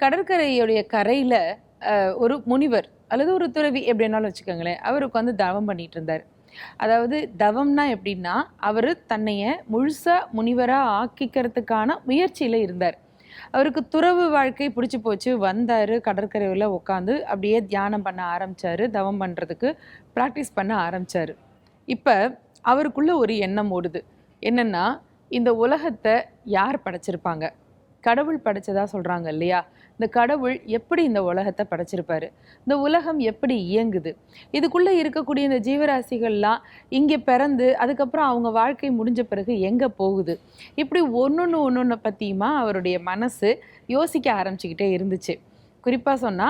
கடற்கரையுடைய கரையில ஒரு முனிவர் அல்லது ஒரு துறவி எப்படின்னாலும் வச்சுக்கோங்களேன், அவர் உட்காந்து தவம் பண்ணிட்டு இருந்தார். அதாவது தவம்னா எப்படின்னா, அவர் தன்னைய முழுசா முனிவரா ஆக்கிக்கிறதுக்கான முயற்சியில இருந்தார். அவருக்கு துறவு வாழ்க்கை பிடிச்சி போச்சு. வந்தாரு, கடற்கரையில உட்காந்து அப்படியே தியானம் பண்ண ஆரம்பிச்சாரு. தவம் பண்றதுக்கு பிராக்டிஸ் பண்ண ஆரம்பிச்சாரு. இப்ப அவருக்குள்ள ஒரு எண்ணம் ஓடுது. என்னன்னா, இந்த உலகத்தை யார் படைச்சிருப்பாங்க? கடவுள் படைச்சதா சொல்றாங்க இல்லையா? இந்த கடவுள் எப்படி இந்த உலகத்தை படைச்சிருப்பாரு? இந்த உலகம் எப்படி இயங்குது? இதுக்குள்ள இருக்கக்கூடிய இந்த ஜீவராசிகள்லாம் இங்கே பிறந்து அதுக்கப்புறம் அவங்க வாழ்க்கை முடிஞ்ச பிறகு எங்க போகுது? இப்படி ஒன்னொன்னு பத்தியுமா அவருடைய மனசு யோசிக்க ஆரம்பிச்சுக்கிட்டே இருந்துச்சு. குறிப்பா சொன்னா,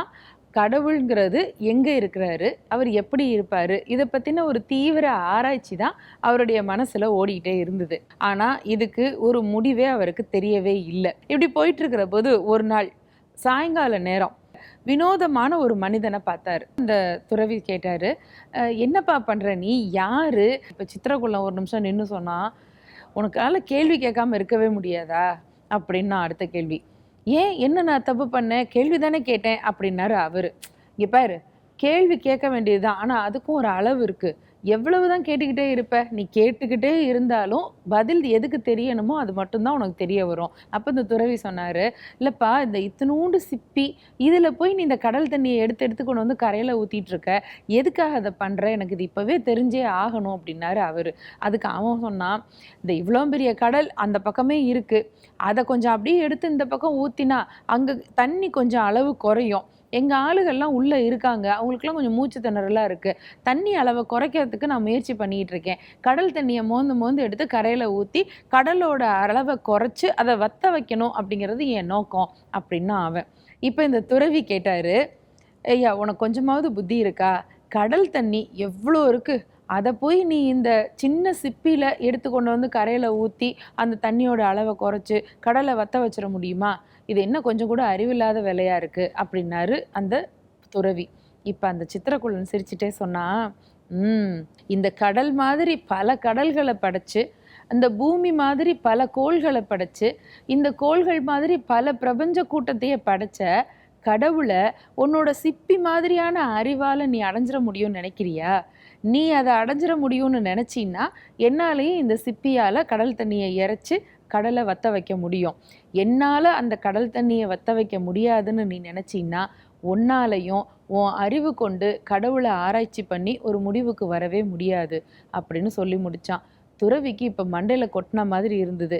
கடவுள்ங்கிறது எங்க இருக்கிறாரு, அவர் எப்படி இருப்பாரு, இதை பத்தின ஒரு தீவிர ஆராய்ச்சி தான் அவருடைய மனசுல ஓடிக்கிட்டே இருந்தது. ஆனா இதுக்கு ஒரு முடிவே அவருக்கு தெரியவே இல்லை. இப்படி போயிட்டு இருக்கிற போது ஒரு நாள் சாயங்கால நேரம் வினோதமான ஒரு மனிதனை பார்த்தாரு. அந்த துறவி கேட்டாரு, என்னப்பா பண்ற நீ, யாரு? இப்ப சித்திரகுள்ளம் ஒரு நிமிஷம் நின்று சொன்னா, உனக்கால கேள்வி கேட்காம இருக்கவே முடியாதா அப்படின்னு அடுத்த கேள்வி. ஏன், என்ன நான் தப்பு பண்ணேன், கேள்வி தானே கேட்டேன் அப்படின்னாரு அவரு. இங்க பாரு, கேள்வி கேட்க வேண்டியதுதான், ஆனா அதுக்கும் ஒரு அளவு இருக்கு. எவ்வளவுதான் கேட்டுக்கிட்டே இருப்ப? நீ கேட்டுக்கிட்டே இருந்தாலும் பதில் எதுக்கு தெரியணுமோ அது மட்டும்தான் உனக்கு தெரிய வரும். அப்ப இந்த துறவி சொன்னாரு, இல்லப்பா, இந்த இத்தினூண்டு சிப்பி இதுல போய் நீ இந்த கடல் தண்ணியை எடுத்து எடுத்து கொண்டு வந்து கரையில ஊத்திட்டு இருக்க, எதுக்காக அதை பண்ற, எனக்கு இது இப்பவே தெரிஞ்சே ஆகணும் அப்படின்னாரு அவரு. அதுக்கு அவன் சொன்னான், இந்த இவ்வளோ பெரிய கடல் அந்த பக்கமே இருக்கு, அதை கொஞ்சம் அப்படியே எடுத்து இந்த பக்கம் ஊத்தினா அங்க தண்ணி கொஞ்சம் அளவு குறையும். எங்க ஆளுகள்லாம் உள்ள இருக்காங்க, அவங்களுக்குலாம் கொஞ்சம் மூச்சு திணறலா இருக்கு. தண்ணி அளவை குறைக்கிறதுக்கு நான் முயற்சி பண்ணிட்டு இருக்கேன். கடல் தண்ணியை மோந்து எடுத்து கரையில ஊத்தி கடலோட அளவை குறைச்சு அதை வத்த வைக்கணும் அப்படிங்கிறது என் நோக்கம் அப்படின்னா அவன். இப்ப இந்த துறவி கேட்டாரு, ஐயா, உனக்கு கொஞ்சமாவது புத்தி இருக்கா? கடல் தண்ணி எவ்வளோ இருக்கு, அதை போய் நீ இந்த சின்ன சிப்பியில் எடுத்து கொண்டு வந்து கரையில் ஊற்றி அந்த தண்ணியோட அளவை குறைச்சி கடலை வத்த வச்சிட முடியுமா? இது என்ன கொஞ்சம் கூட அறிவில்லாத வேலையாக இருக்குது அப்படின்னாரு அந்த துறவி. இப்போ அந்த சித்திரக்குள்ளன் சிரிச்சுட்டே சொன்னா, இந்த கடல் மாதிரி பல கடல்களை படைச்சு, அந்த பூமி மாதிரி பல கோள்களை படைச்சு, இந்த கோள்கள் மாதிரி பல பிரபஞ்ச கூட்டத்தையே படைச்ச கடவுளை உன்னோட சிப்பி மாதிரியான அறிவால் நீ அடைஞ்சிட முடியும்னு நினைக்கிறியா? நீ அதை அடைஞ்சிட முடியும்னு நினச்சின்னா என்னாலேயும் இந்த சிப்பியால் கடல் தண்ணியை இறைச்சி கடலை வத்த வைக்க முடியும். என்னால் அந்த கடல் தண்ணியை வத்த வைக்க முடியாதுன்னு நீ நினச்சின்னா உன்னாலையும் உன் அறிவு கொண்டு கடவுளை ஆராய்ச்சி பண்ணி ஒரு முடிவுக்கு வரவே முடியாது அப்படின்னு சொல்லி முடித்தான். துறவிக்கு இப்போ மண்டையில் கொட்டின மாதிரி இருந்தது.